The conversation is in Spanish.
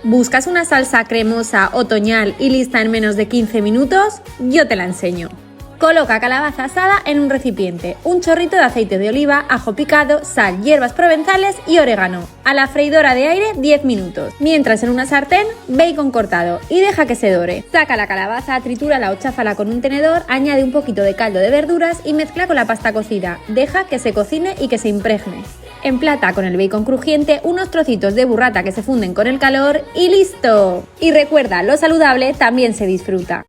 ¿Buscas una salsa cremosa, otoñal y lista en menos de 15 minutos? Yo te la enseño. Coloca calabaza asada en un recipiente, un chorrito de aceite de oliva, ajo picado, sal, hierbas provenzales y orégano. A la freidora de aire 10 minutos. Mientras en una sartén, bacon cortado y deja que se dore. Saca la calabaza, tritúrala o cháfala con un tenedor, añade un poquito de caldo de verduras y mezcla con la pasta cocida. Deja que se cocine y que se impregne. Emplata con el bacon crujiente, unos trocitos de burrata que se funden con el calor y ¡listo! Y recuerda, lo saludable también se disfruta.